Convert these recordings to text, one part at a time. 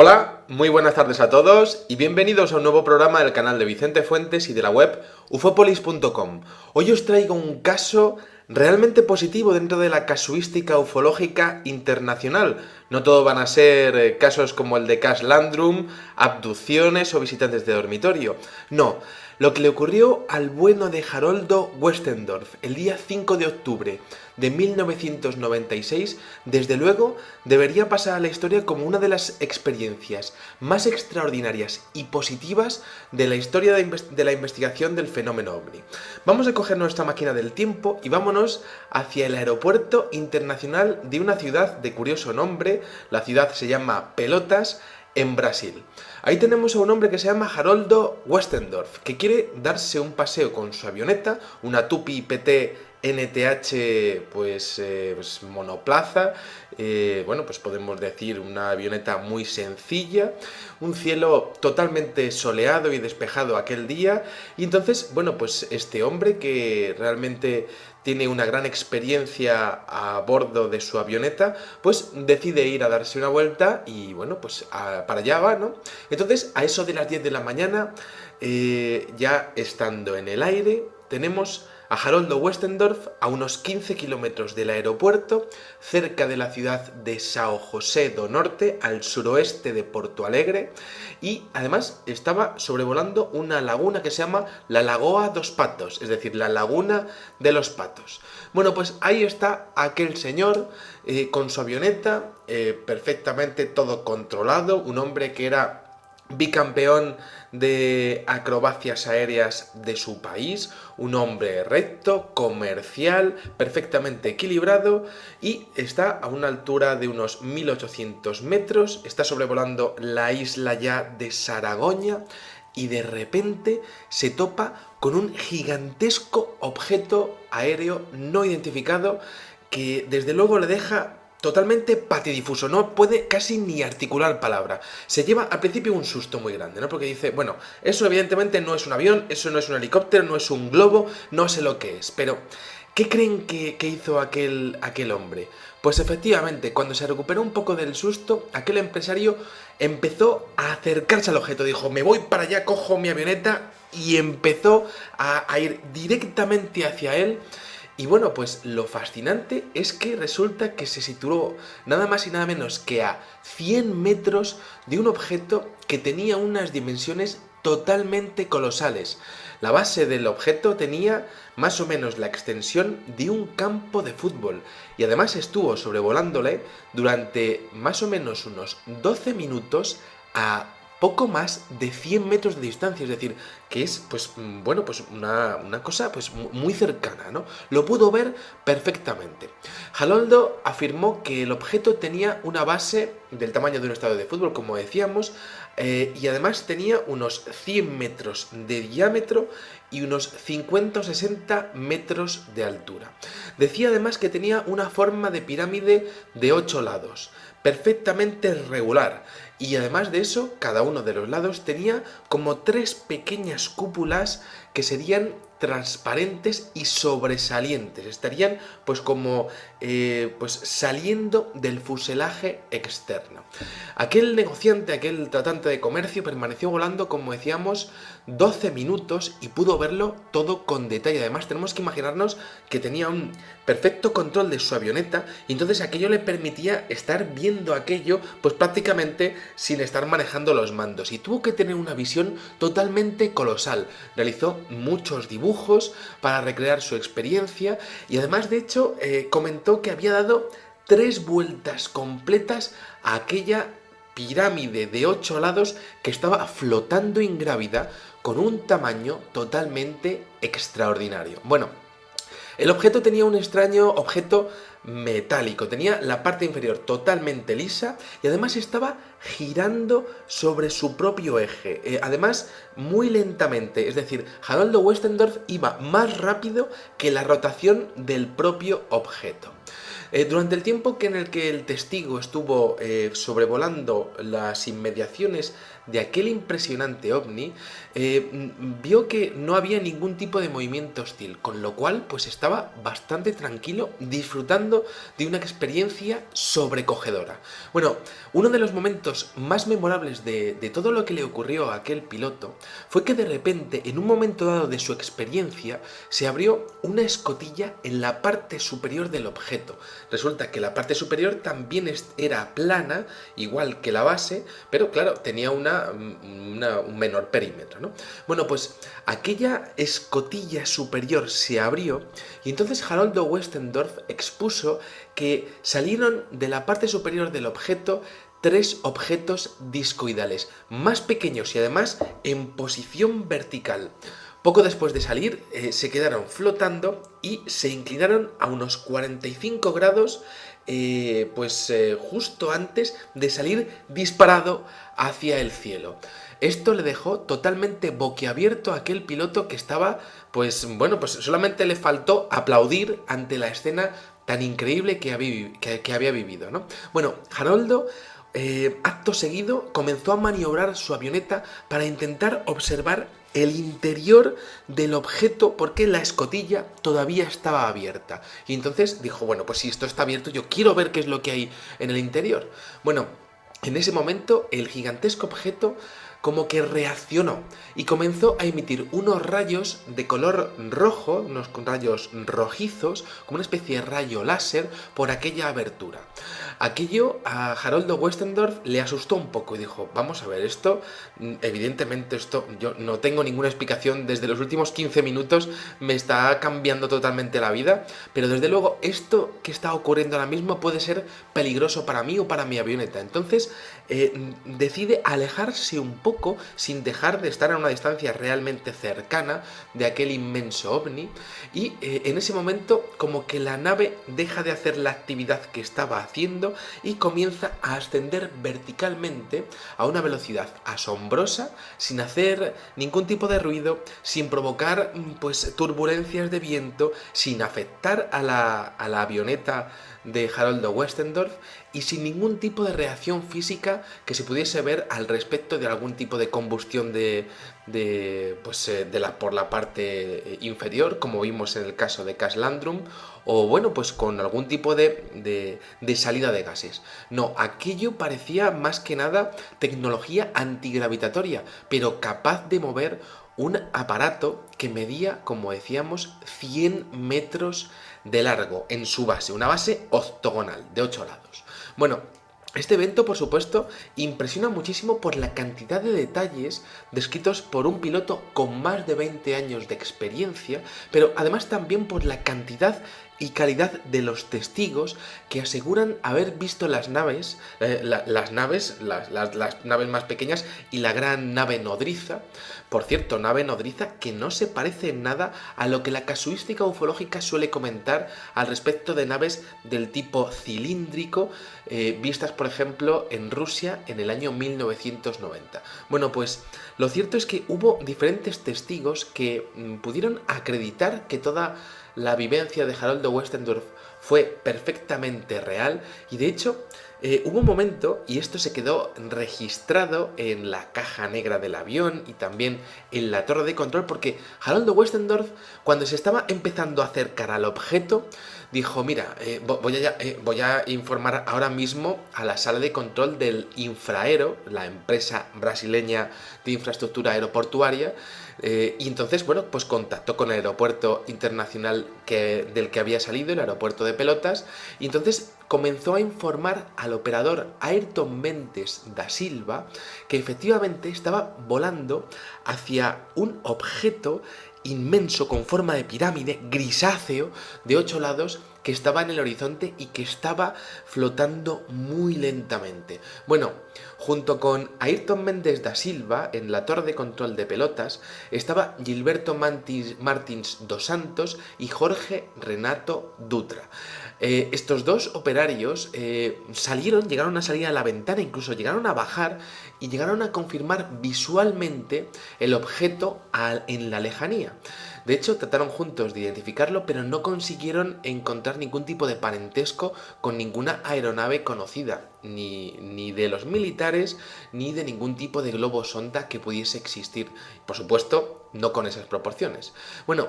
Hola, muy buenas tardes a todos y bienvenidos a un nuevo programa del canal de Vicente Fuentes y de la web ufopolis.com. Hoy os traigo un caso realmente positivo dentro de la casuística ufológica internacional. No todo van a ser casos como el de Cash Landrum, abducciones o visitantes de dormitorio. No, lo que le ocurrió al bueno de Haroldo Westendorf el día 5 de octubre de 1996, desde luego, debería pasar a la historia como una de las experiencias más extraordinarias y positivas de la historia de la investigación del fenómeno OVNI. Vamos a coger nuestra máquina del tiempo y vámonos hacia el aeropuerto internacional de una ciudad de curioso nombre. La ciudad se llama Pelotas, en Brasil. Ahí tenemos a un hombre que se llama Haroldo Westendorf, que quiere darse un paseo con su avioneta, una Tupi PT NTH pues monoplaza, bueno, pues podemos decir una avioneta muy sencilla, un cielo totalmente soleado y despejado aquel día, y entonces, bueno, pues este hombre que realmente tiene una gran experiencia a bordo de su avioneta, pues decide ir a darse una vuelta y bueno, pues para allá va, ¿no? Entonces, a eso de las 10 de la mañana, ya estando en el aire, tenemos a Haroldo Westendorf a unos 15 kilómetros del aeropuerto, cerca de la ciudad de São José do Norte, al suroeste de Porto Alegre, y además estaba sobrevolando una laguna que se llama la Lagoa dos Patos, es decir, la laguna de los patos. Bueno, pues ahí está aquel señor con su avioneta, perfectamente todo controlado, un hombre que era bicampeón de acrobacias aéreas de su país, un hombre recto, comercial, perfectamente equilibrado, y está a una altura de unos 1800 metros, está sobrevolando la isla ya de Saragoña y de repente se topa con un gigantesco objeto aéreo no identificado que desde luego le deja totalmente patidifuso, no puede casi ni articular palabra. Se lleva al principio un susto muy grande, ¿no? Porque dice, bueno, eso evidentemente no es un avión, eso no es un helicóptero, no es un globo, no sé lo que es, pero ¿qué creen que hizo aquel hombre? Pues efectivamente, cuando se recuperó un poco del susto, aquel empresario empezó a acercarse al objeto, dijo, me voy para allá, cojo mi avioneta, y empezó a ir directamente hacia él. Y bueno, pues lo fascinante es que resulta que se situó nada más y nada menos que a 100 metros de un objeto que tenía unas dimensiones totalmente colosales. La base del objeto tenía más o menos la extensión de un campo de fútbol y además estuvo sobrevolándole durante más o menos unos 12 minutos a poco más de 100 metros de distancia, es decir, que es, pues, bueno, pues una cosa, pues, muy cercana, ¿no? Lo pudo ver perfectamente. Haroldo afirmó que el objeto tenía una base del tamaño de un estadio de fútbol, como decíamos, y además tenía unos 100 metros de diámetro y unos 50 o 60 metros de altura. Decía además que tenía una forma de pirámide de 8 lados, perfectamente regular, y además de eso, cada uno de los lados tenía como 3 pequeñas cúpulas que serían transparentes y sobresalientes, estarían pues como pues saliendo del fuselaje externo. Aquel negociante, aquel tratante de comercio permaneció volando, como decíamos, 12 minutos y pudo verlo todo con detalle. Además tenemos que imaginarnos que tenía un perfecto control de su avioneta y entonces aquello le permitía estar viendo aquello pues prácticamente sin estar manejando los mandos, y tuvo que tener una visión totalmente colosal. Realizó muchos dibujos para recrear su experiencia y además de hecho comentó que había dado 3 vueltas completas a aquella pirámide de 8 lados que estaba flotando ingrávida con un tamaño totalmente extraordinario. Bueno, el objeto tenía un extraño objeto metálico, tenía la parte inferior totalmente lisa y además estaba girando sobre su propio eje, además muy lentamente, es decir, Haroldo Westendorf iba más rápido que la rotación del propio objeto. Durante el tiempo en el que el testigo estuvo sobrevolando las inmediaciones de aquel impresionante ovni, vio que no había ningún tipo de movimiento hostil, con lo cual pues estaba bastante tranquilo disfrutando todo de una experiencia sobrecogedora. Bueno, uno de los momentos más memorables de todo lo que le ocurrió a aquel piloto fue que de repente, en un momento dado de su experiencia, se abrió una escotilla en la parte superior del objeto. Resulta que la parte superior también era plana, igual que la base, pero claro, tenía un menor perímetro, ¿no? Bueno, pues aquella escotilla superior se abrió y entonces Haroldo Westendorf expuso que salieron de la parte superior del objeto 3 objetos discoidales, más pequeños y además en posición vertical. Poco después de salir, se quedaron flotando y se inclinaron a unos 45 grados, justo antes de salir disparado hacia el cielo. Esto le dejó totalmente boquiabierto a aquel piloto que estaba, pues solamente le faltó aplaudir ante la escena tan increíble que había vivido, ¿no? Bueno, Haroldo, acto seguido, comenzó a maniobrar su avioneta para intentar observar el interior del objeto porque la escotilla todavía estaba abierta. Y entonces dijo, bueno, pues si esto está abierto, yo quiero ver qué es lo que hay en el interior. Bueno, en ese momento el gigantesco objeto como que reaccionó y comenzó a emitir unos rayos de color rojo, unos rayos rojizos, como una especie de rayo láser por aquella abertura. Aquello a Haroldo Westendorf le asustó un poco y dijo, vamos a ver, evidentemente yo no tengo ninguna explicación, desde los últimos 15 minutos me está cambiando totalmente la vida, pero desde luego esto que está ocurriendo ahora mismo puede ser peligroso para mí o para mi avioneta. Entonces decide alejarse un poco sin dejar de estar a una distancia realmente cercana de aquel inmenso ovni y en ese momento como que la nave deja de hacer la actividad que estaba haciendo y comienza a ascender verticalmente a una velocidad asombrosa, sin hacer ningún tipo de ruido, sin provocar turbulencias de viento, sin afectar a la avioneta de Haroldo Westendorf y sin ningún tipo de reacción física que se pudiese ver al respecto de algún tipo de combustión por la parte inferior, como vimos en el caso de Cas Landrum, o con algún tipo de salida de gases. No, aquello parecía más que nada tecnología antigravitatoria, pero capaz de mover un aparato que medía, como decíamos, 100 metros de largo en su base, una base octogonal de 8 lados. Bueno, este evento, por supuesto, impresiona muchísimo por la cantidad de detalles descritos por un piloto con más de 20 años de experiencia, pero además también por la cantidad y calidad de los testigos que aseguran haber visto las naves más pequeñas y la gran nave nodriza. Por cierto, nave nodriza que no se parece en nada a lo que la casuística ufológica suele comentar al respecto de naves del tipo cilíndrico, vistas por ejemplo en Rusia en el año 1990. Bueno, pues lo cierto es que hubo diferentes testigos que pudieron acreditar que toda la vivencia de Haroldo Westendorf fue perfectamente real y de hecho hubo un momento, y esto se quedó registrado en la caja negra del avión y también en la torre de control, porque Haroldo Westendorf, cuando se estaba empezando a acercar al objeto, dijo, mira, voy a informar ahora mismo a la sala de control del Infraero, la empresa brasileña de infraestructura aeroportuaria, y entonces, contactó con el aeropuerto internacional del que había salido, el aeropuerto de Pelotas, y entonces comenzó a informar al operador Ayrton Mendes da Silva que efectivamente estaba volando hacia un objeto inmenso con forma de pirámide, grisáceo, de 8 lados, que estaba en el horizonte y que estaba flotando muy lentamente. Bueno, junto con Ayrton Mendes da Silva, en la torre de control de Pelotas, estaba Gilberto Martins dos Santos y Jorge Renato Dutra. Estos dos operarios llegaron a salir a la ventana, incluso llegaron a bajar y llegaron a confirmar visualmente el objeto en la lejanía. De hecho, trataron juntos de identificarlo, pero no consiguieron encontrar ningún tipo de parentesco con ninguna aeronave conocida, ni de los militares, ni de ningún tipo de globo sonda que pudiese existir. Por supuesto, no con esas proporciones. Bueno,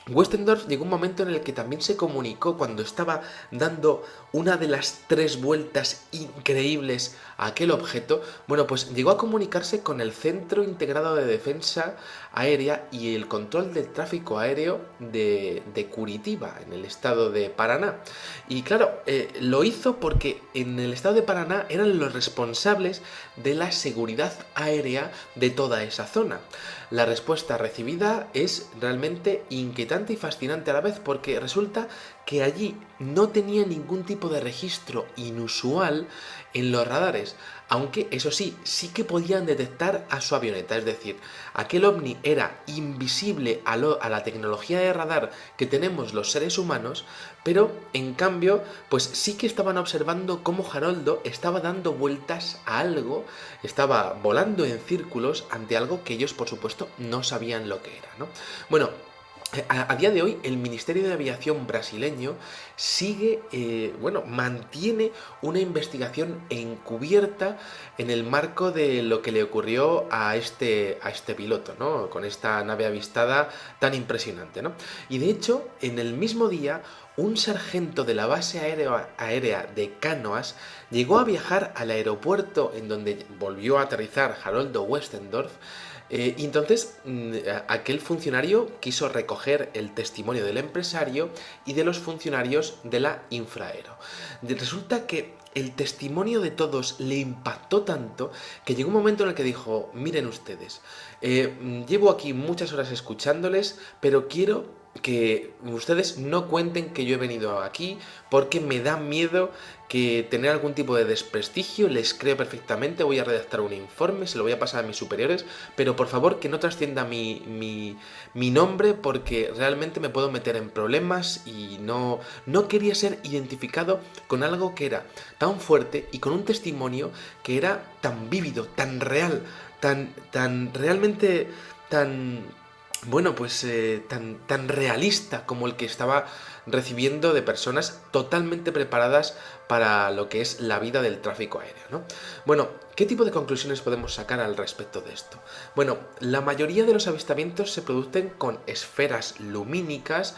Westendorf llegó un momento en el que también se comunicó cuando estaba dando una de las 3 vueltas increíbles a aquel objeto. Bueno, pues llegó a comunicarse con el Centro Integrado de Defensa Aérea y el Control del Tráfico Aéreo de Curitiba, en el estado de Paraná. Y claro, lo hizo porque en el estado de Paraná eran los responsables de la seguridad aérea de toda esa zona. La respuesta recibida es realmente inquietante y fascinante a la vez, porque resulta que allí no tenía ningún tipo de registro inusual en los radares, aunque eso sí, sí que podían detectar a su avioneta, es decir, aquel ovni era invisible a la tecnología de radar que tenemos los seres humanos, pero en cambio, pues sí que estaban observando cómo Haroldo estaba dando vueltas a algo, estaba volando en círculos ante algo que ellos, por supuesto, no sabían lo que era, ¿no? Bueno, a día de hoy el Ministerio de Aviación brasileño sigue, mantiene una investigación encubierta en el marco de lo que le ocurrió a este piloto, ¿no? Con esta nave avistada tan impresionante, ¿no? Y de hecho, en el mismo día, un sargento de la base aérea de Canoas llegó a viajar al aeropuerto en donde volvió a aterrizar Haroldo Westendorf. Y entonces aquel funcionario quiso recoger el testimonio del empresario y de los funcionarios de la Infraero. Resulta que el testimonio de todos le impactó tanto que llegó un momento en el que dijo: miren ustedes, llevo aquí muchas horas escuchándoles, pero quiero que ustedes no cuenten que yo he venido aquí porque me da miedo que tener algún tipo de desprestigio. Les creo perfectamente, voy a redactar un informe, se lo voy a pasar a mis superiores, pero por favor que no trascienda mi nombre porque realmente me puedo meter en problemas y no quería ser identificado con algo que era tan fuerte y con un testimonio que era tan vívido, tan real, tan realmente, tan tan realista como el que estaba recibiendo de personas totalmente preparadas para lo que es la vida del tráfico aéreo, ¿no? Bueno, ¿qué tipo de conclusiones podemos sacar al respecto de esto? Bueno, la mayoría de los avistamientos se producen con esferas lumínicas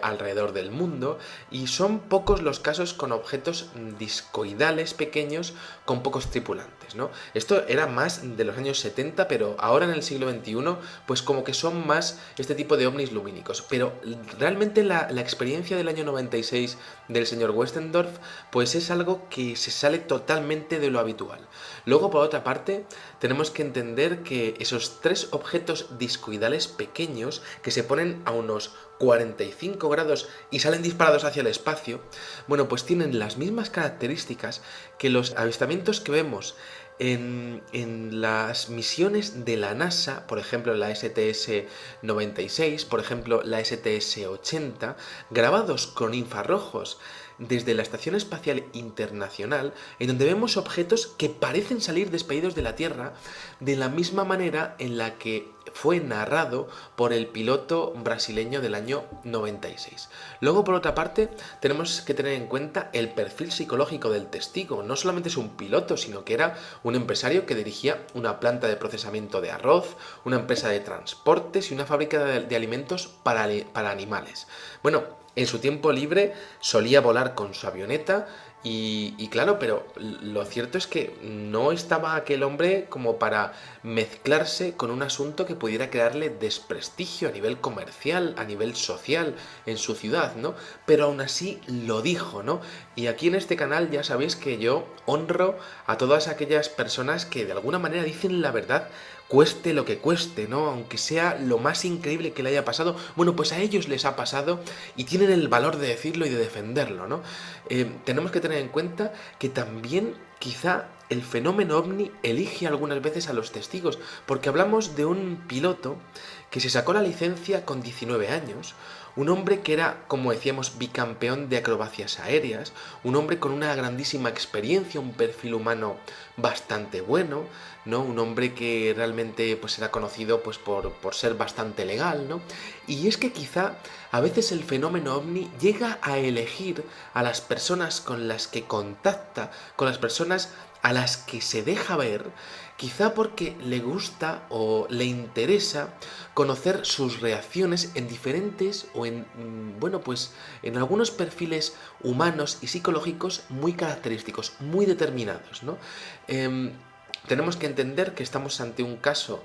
alrededor del mundo y son pocos los casos con objetos discoidales pequeños con pocos tripulantes, ¿no? Esto era más de los años 70, pero ahora en el siglo XXI pues como que son más este tipo de ovnis lumínicos. Pero realmente la experiencia del año 96 del señor Westendorf pues es algo que se sale totalmente de lo habitual. Luego, por otra parte, tenemos que entender que esos 3 objetos discoidales pequeños que se ponen a unos 45 grados y salen disparados hacia el espacio, bueno, pues tienen las mismas características que los avistamientos que vemos en las misiones de la NASA, por ejemplo la STS-96, por ejemplo la STS-80, grabados con infrarrojos desde la Estación Espacial Internacional, en donde vemos objetos que parecen salir despedidos de la Tierra de la misma manera en la que fue narrado por el piloto brasileño del año 96. Luego, por otra parte, tenemos que tener en cuenta el perfil psicológico del testigo. No solamente es un piloto, sino que era un empresario que dirigía una planta de procesamiento de arroz, una empresa de transportes y una fábrica de alimentos para animales. Bueno, en su tiempo libre solía volar con su avioneta y claro, pero lo cierto es que no estaba aquel hombre como para mezclarse con un asunto que pudiera crearle desprestigio a nivel comercial, a nivel social en su ciudad, ¿no? Pero aún así lo dijo, ¿no? Y aquí en este canal ya sabéis que yo honro a todas aquellas personas que de alguna manera dicen la verdad, cueste lo que cueste, ¿no? Aunque sea lo más increíble que le haya pasado, bueno, pues a ellos les ha pasado y tienen el valor de decirlo y de defenderlo, ¿no? Tenemos que tener en cuenta que también quizá el fenómeno ovni elige algunas veces a los testigos, porque hablamos de un piloto que se sacó la licencia con 19 años, un hombre que era, como decíamos, bicampeón de acrobacias aéreas, un hombre con una grandísima experiencia, un perfil humano bastante bueno, ¿no? Un hombre que realmente pues era conocido pues por ser bastante legal, ¿no? Y es que quizá a veces el fenómeno ovni llega a elegir a las personas con las que contacta, con las personas a las que se deja ver, quizá porque le gusta o le interesa conocer sus reacciones en diferentes o en, bueno, pues en algunos perfiles humanos y psicológicos muy característicos, muy determinados, ¿no? Tenemos que entender que estamos ante un caso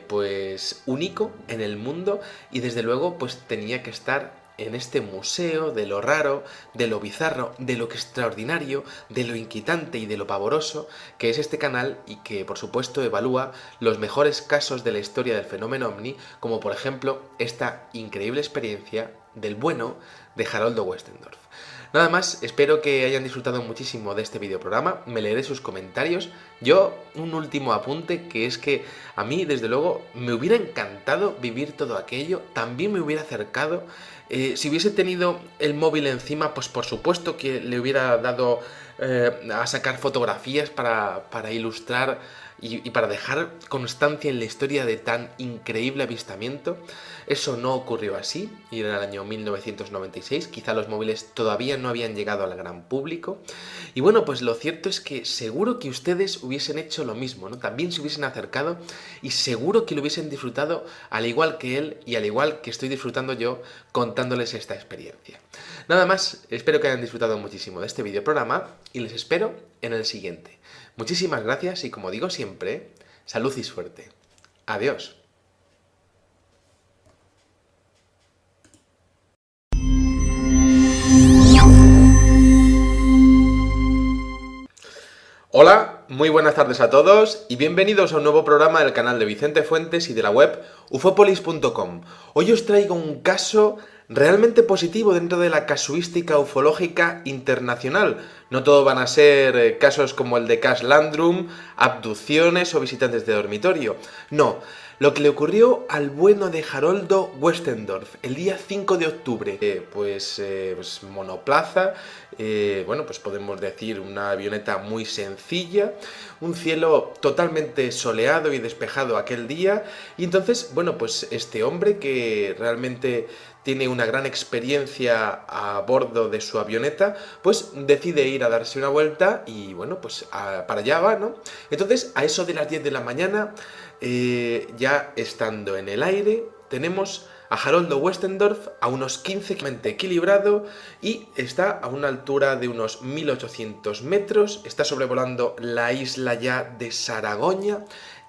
pues único en el mundo y desde luego pues tenía que estar en este museo de lo raro, de lo bizarro, de lo extraordinario, de lo inquietante y de lo pavoroso que es este canal y que por supuesto evalúa los mejores casos de la historia del fenómeno ovni, como por ejemplo esta increíble experiencia del bueno de Haroldo Westendorf. Nada más, espero que hayan disfrutado muchísimo de este videoprograma, me leeré sus comentarios. Yo, un último apunte, que es que a mí, desde luego, me hubiera encantado vivir todo aquello, también me hubiera acercado. Si hubiese tenido el móvil encima, pues por supuesto que le hubiera dado a sacar fotografías para ilustrar y para dejar constancia en la historia de tan increíble avistamiento. Eso no ocurrió así, y era el año 1996, quizá los móviles todavía no habían llegado al gran público. Y bueno, pues lo cierto es que seguro que ustedes hubiesen hecho lo mismo, ¿no? También se hubiesen acercado y seguro que lo hubiesen disfrutado al igual que él y al igual que estoy disfrutando yo contándoles esta experiencia. Nada más, espero que hayan disfrutado muchísimo de este videoprograma y les espero en el siguiente. Muchísimas gracias y como digo siempre, salud y suerte. Adiós. Hola, muy buenas tardes a todos y bienvenidos a un nuevo programa del canal de Vicente Fuentes y de la web ufopolis.com. Hoy os traigo un caso realmente positivo dentro de la casuística ufológica internacional. No todo van a ser casos como el de Cash Landrum, abducciones o visitantes de dormitorio. No, lo que le ocurrió al bueno de Haroldo Westendorf el día 5 de octubre. Pues monoplaza, bueno, pues podemos decir una avioneta muy sencilla, un cielo totalmente soleado y despejado aquel día, y entonces, bueno, pues este hombre que realmente tiene una gran experiencia a bordo de su avioneta, pues decide ir a darse una vuelta y bueno, pues para allá va, ¿no? Entonces, a eso de las 10 de la mañana, ya estando en el aire, tenemos a Haroldo Westendorf a unos 15 equilibrado y está a una altura de unos 1800 metros, está sobrevolando la isla ya de Saragoña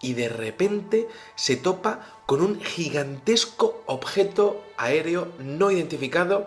y de repente se topa con un gigantesco objeto aéreo no identificado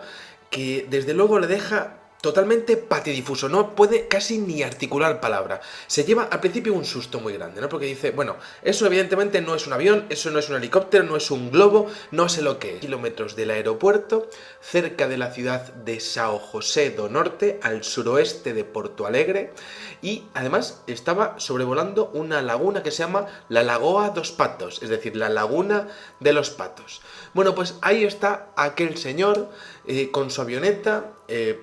que desde luego le deja totalmente patidifuso, no puede casi ni articular palabra. Se lleva al principio un susto muy grande, ¿no? Porque dice, bueno, eso evidentemente no es un avión, eso no es un helicóptero, no es un globo, no sé lo que es. Kilómetros del aeropuerto, cerca de la ciudad de São José do Norte, al suroeste de Porto Alegre, y además estaba sobrevolando una laguna que se llama la Lagoa dos Patos, es decir, la laguna de los patos. Bueno, pues ahí está aquel señor con su avioneta,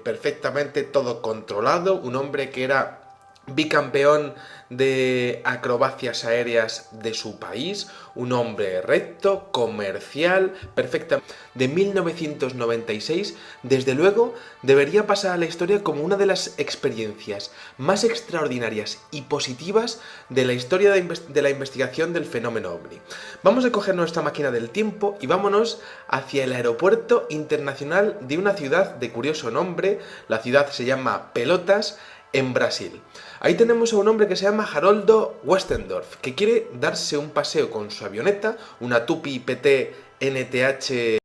perfectamente todo controlado, un hombre que era bicampeón de acrobacias aéreas de su país, un hombre recto, comercial, perfectamente. De 1996, desde luego, debería pasar a la historia como una de las experiencias más extraordinarias y positivas de la historia de la investigación del fenómeno ovni. Vamos a coger nuestra máquina del tiempo y vámonos hacia el aeropuerto internacional de una ciudad de curioso nombre. La ciudad se llama Pelotas, en Brasil. Ahí tenemos a un hombre que se llama Haroldo Westendorf, que quiere darse un paseo con su avioneta, una Tupi PT NTH